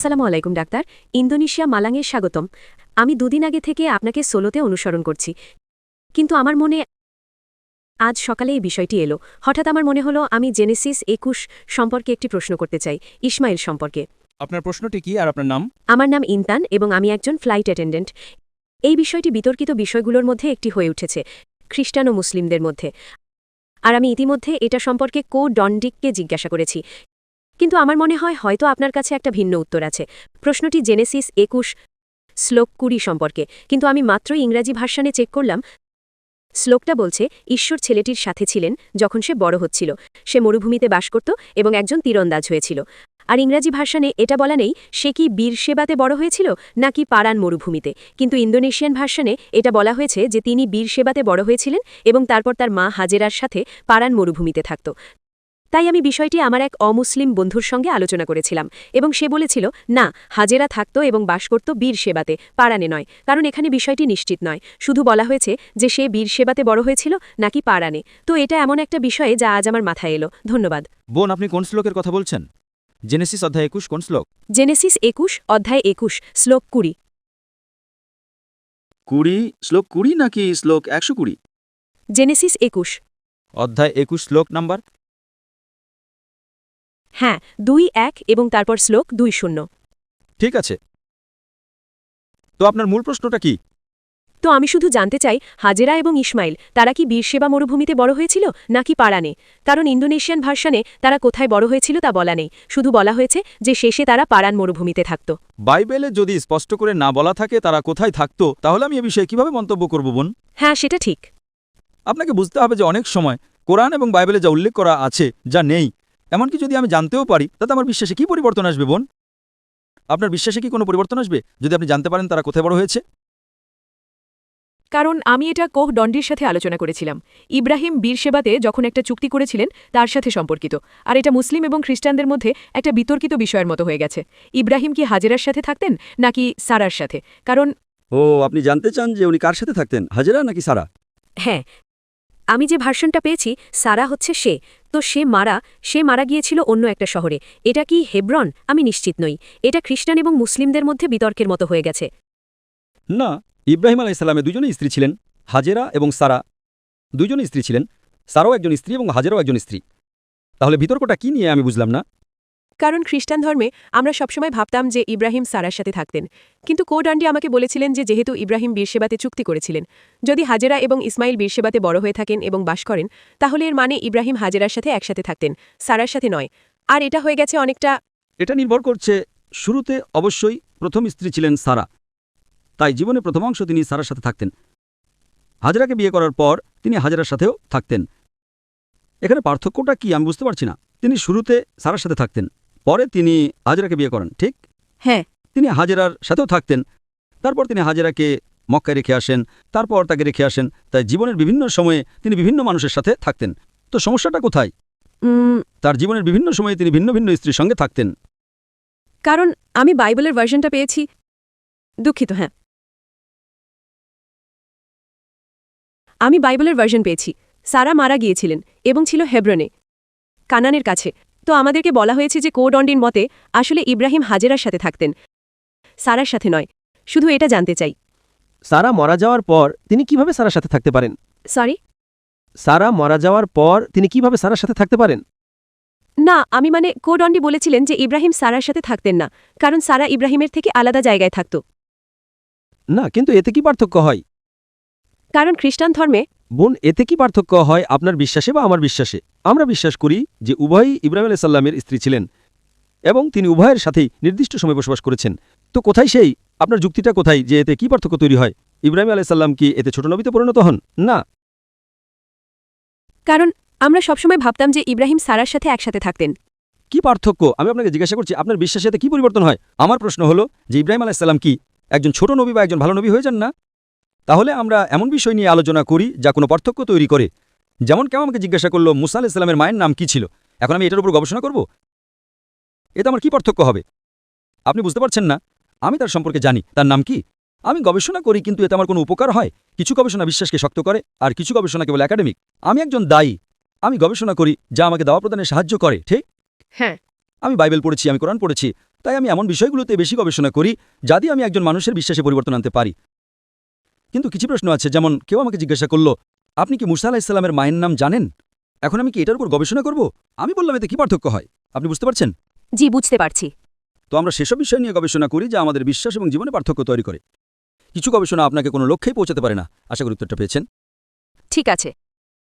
আসসালামু আলাইকুম doctor. Indonesia মালাঙে স্বাগতম। আমি দুদিন আগে থেকে আপনাকে সোলোতে অনুসরণ করছি, কিন্তু আমার মনে আজ সকালে এই বিষয়টি এলো। হঠাৎ আমার মনে হলো আমি জেনেসিস ২১ সম্পর্কে একটি প্রশ্ন করতে চাই, ইসমাইল সম্পর্কে। আপনার প্রশ্নটি কি আর আপনার নাম? আমার নাম ইনতান এবং আমি একজন ফ্লাইট অ্যাটেন্ডেন্ট। এই বিষয়টি বিতর্কিত বিষয়গুলোর মধ্যে একটি হয়ে উঠেছে খ্রিস্টান ও মুসলিমদের মধ্যে, আর আমি ইতিমধ্যে এটা সম্পর্কে ডন্ডিককে জিজ্ঞাসা করেছি, কিন্তু আমার মনে হয় হয়তো আপনার কাছে একটা ভিন্ন উত্তর আছে। প্রশ্নটি জেনেসিস ২১ শ্লোক ২০ সম্পর্কে, কিন্তু আমি মাত্রই ইংরাজি ভার্সানে চেক করলাম। শ্লোকটা বলছে ঈশ্বর ছেলেটির সাথে ছিলেন যখন সে বড় হচ্ছিল, সে মরুভূমিতে বাস করত এবং একজন তীরন্দাজ হয়েছিল। আর ইংরাজি ভার্সানে এটা বলা নেই সে কি বীরসেবাতে বড় হয়েছিল নাকি পারান মরুভূমিতে, কিন্তু ইন্দোনেশিয়ান ভার্সানে এটা বলা হয়েছে যে তিনি বীরসেবাতে বড় হয়েছিলেন এবং তারপর তার মা হাজেরার সাথে পারান মরুভূমিতে থাকত। তাই আমি বিষয়টি আমার এক অমুসলিম বন্ধুর সঙ্গে আলোচনা করেছিলাম এবং সে বলেছিল না, হাজেরা থাকত এবং বাস করত বীর সেবাতে, পারানে নয়, কারণ এখানে বিষয়টি নিশ্চিত নয়, শুধু বলা হয়েছে যে সে বীর সেবাতে বড় হয়েছিল নাকি পারানে। তো এটা এমন একটা বিষয়ে যা আজ আমার মাথায় এলো। ধন্যবাদ। বোন, আপনি কোন শ্লোকের কথা বলছেন? জেনেসিস অধ্যায় ২১ কোন শ্লোক? জেনেসিস ২১ অধ্যায় ২১ শ্লোক ২০। ২০ শ্লোক ২০ নাকি শ্লোক ১২০? জেনেসিস ২১। অধ্যায় ২১ শ্লোক নাম্বার? হ্যাঁ, ২-১ এবং তারপর শ্লোক ২-০। ঠিক আছে, তো আপনার মূল প্রশ্নটা কি? তো আমি শুধু জানতে চাই হাজেরা এবং ইসমাইল তারা কি বীরসেবা মরুভূমিতে বড় হয়েছিল নাকি পারানে, কারণ ইন্দোনেশিয়ান ভার্সানে তারা কোথায় বড় হয়েছিল তা বলা নেই, শুধু বলা হয়েছে যে শেষে তারা পারান মরুভূমিতে থাকত। বাইবেলে যদি স্পষ্ট করে না বলা থাকে তারা কোথায় থাকতো, তাহলে আমি এ বিষয়ে কিভাবে মন্তব্য করব বোন? হ্যাঁ, সেটা ঠিক। আপনাকে বুঝতে হবে যে অনেক সময় কোরআন এবং বাইবেলে যা উল্লেখ করা আছে যা নেই, এমনকি যদি আমি জানতেও পারি তাতে আমার বিশ্বাসে কি পরিবর্তন আসবে বোন? আপনার বিশ্বাসে কি কোনো পরিবর্তন আসবে যদি আপনি জানতে পারেন তারা কোথায় বড় হয়েছে? কারণ আমি এটা ডন্ডির সাথে আলোচনা করেছিলাম। ইব্রাহিম বীরসেবাতে যখন একটা চুক্তি করেছিলেন তার সাথে সম্পর্কিত, আর এটা মুসলিম এবং খ্রিস্টানদের মধ্যে একটা বিতর্কিত বিষয়ের মতো হয়ে গেছে। ইব্রাহিম কি হাজেরার সাথে থাকতেন নাকি সারার সাথে? কারণ আপনি জানতে চান যে উনি কার সাথে থাকতেন, হাজেরা নাকি সারা? হ্যাঁ, আমি যে ভার্সনটা পেয়েছি সারা হচ্ছে সে, তো সে মারা গিয়েছিল অন্য একটা শহরে। এটা কি হেব্রন? আমি নিশ্চিত নই। এটা খ্রিস্টান এবং মুসলিমদের মধ্যে বিতর্কের মতো হয়ে গেছে। না, ইব্রাহিম আলাইসাল্লামের দুজনেই স্ত্রী ছিলেন, হাজেরা এবং সারা। দুজনেই স্ত্রী ছিলেন, সারাও একজন স্ত্রী এবং হাজেরাও একজন স্ত্রী। তাহলে বিতর্কটা কি নিয়ে আমি বুঝলাম না। কারণ খ্রিস্টান ধর্মে আমরা সবসময় ভাবতাম যে ইব্রাহিম সারার সাথে থাকতেন, কিন্তু কোডান্ডি আমাকে বলেছিলেন যে যেহেতু ইব্রাহিম বীরসেবাতে চুক্তি করেছিলেন, যদি হাজেরা এবং ইসমাইল বীরসেবাতে বড় হয়ে থাকেন এবং বাস করেন, তাহলে এর মানে ইব্রাহিম হাজেরার সাথে একসাথে থাকতেন, সারার সাথে নয়। আর এটা হয়ে গেছে অনেকটা। এটা নির্ভর করছে, শুরুতে অবশ্যই প্রথম স্ত্রী ছিলেন সারা, তাই জীবনে প্রথম অংশ তিনি সারার সাথে থাকতেন। হাজেরাকে বিয়ে করার পর তিনি হাজেরার সাথেও থাকতেন। এখানে পার্থক্যটা কি আমি বুঝতে পারছি না। তিনি শুরুতে সারার সাথে থাকতেন, পরে তিনি হাজেরাকে বিয়ে করেন, ঠিক? হ্যাঁ, তিনি হাজেরার সাথেও থাকতেন, তারপর তিনি হাজেরাকে মক্কায় রেখে আসেন, তারপর তাকে রেখে আসেন। তাই জীবনের বিভিন্ন সময়ে তিনি বিভিন্ন মানুষের সাথে থাকতেন। তো সমস্যাটা কোথায়? তার জীবনের বিভিন্ন সময়ে তিনি ভিন্ন ভিন্ন স্ত্রীর সঙ্গে থাকতেন। কারণ আমি বাইবেলের ভার্সনটা পেয়েছি। দুঃখিত, হ্যাঁ, আমি বাইবেলের ভার্সন পেয়েছি। সারা মারা গিয়েছিলেন এবং ছিল হেব্রনে, কানানের কাছে। তো আমাদেরকে বলা হয়েছে যে কোডন্ডির মতে আসলে ইব্রাহিম হাজেরার সাথে থাকতেন, সারার সাথে নয়। শুধু এটা জানতে চাই। সারা মারা যাওয়ার পর তিনি কিভাবে সারার সাথে থাকতে পারেন? সরি? সারা মারা যাওয়ার পর তিনি কিভাবে সারার সাথে থাকতে পারেন? না, আমি মানে কোডন্ডি বলেছিলেন যে ইব্রাহিম সারার সাথে থাকতেন না, কারণ সারা ইব্রাহিমের থেকে আলাদা জায়গায় থাকত। না, কিন্তু এতে কি পার্থক্য হয়? কারণ খ্রিস্টান ধর্মে বোন, এতে কি পার্থক্য হয় আপনার বিশ্বাসে বা আমার বিশ্বাসে? আমরা বিশ্বাস করি যে উভয়ই ইব্রাহিম আলাইসাল্লামের স্ত্রী ছিলেন এবং তিনি উভয়ের সাথেই নির্দিষ্ট সময় বসবাস করেছেন। তো কোথায় সেই আপনার যুক্তিটা কোথায় যে এতে কি পার্থক্য তৈরি হয়? ইব্রাহিম আলাইসাল্লাম কি এতে ছোট নবীতে পরিণত হন? না। কারণ আমরা সবসময় ভাবতাম যে ইব্রাহিম সারার সাথে একসাথে থাকতেন। কি পার্থক্য আমি আপনাকে জিজ্ঞাসা করছি, আপনার বিশ্বাসে এতে কি পরিবর্তন হয়? আমার প্রশ্ন হলো যে ইব্রাহিম আলাইসাল্লাম কি একজন ছোট নবী বা একজন ভালো নবী হয়ে যান না? তাহলে আমরা এমন বিষয় নিয়ে আলোচনা করি যা কোনো পার্থক্য তৈরি করে। যেমন কেউ আমাকে জিজ্ঞাসা করলো মুসা আলাইসাল্লামের মায়ের নাম কি ছিল, এখন আমি এটার উপর গবেষণা করব? এতে আমার কি পার্থক্য হবে? আপনি বুঝতে পারছেন না? আমি তার সম্পর্কে জানি তার নাম কি, আমি গবেষণা করি, কিন্তু এতে আমার কোনো উপকার হয়? কিছু গবেষণা বিশ্বাসকে শক্ত করে আর কিছু গবেষণা কেবল একাডেমিক। আমি একজন দায়ী, আমি গবেষণা করি যা আমাকে দাওয়া প্রদানে সাহায্য করে, ঠিক? হ্যাঁ, আমি বাইবেল পড়েছি, আমি কোরআন পড়েছি, তাই আমি এমন বিষয়গুলোতে বেশি গবেষণা করি যা দিয়ে আমি একজন মানুষের বিশ্বাসে পরিবর্তন আনতে পারি। কিন্তু কিছু প্রশ্ন আছে, যেমন কেউ আমাকে জিজ্ঞাসা করল, আপনি কি মুসা আলাহিস সালামের মায়ের নাম জানেন? এখন আমি কি এটার উপর গবেষণা করব? আমি বললাম, এতে কি পার্থক্য হয়? আপনি বুঝতে পারছেন? জি, বুঝতে পারছি। তো আমরা সেসব বিষয় নিয়ে গবেষণা করি যা আমাদের বিশ্বাস এবং জীবনে পার্থক্য তৈরি করে। কিছু গবেষণা আপনাকে কোনো লক্ষ্যেই পৌঁছাতে পারে না। আশা করি উত্তরটা পেয়েছেন। ঠিক আছে।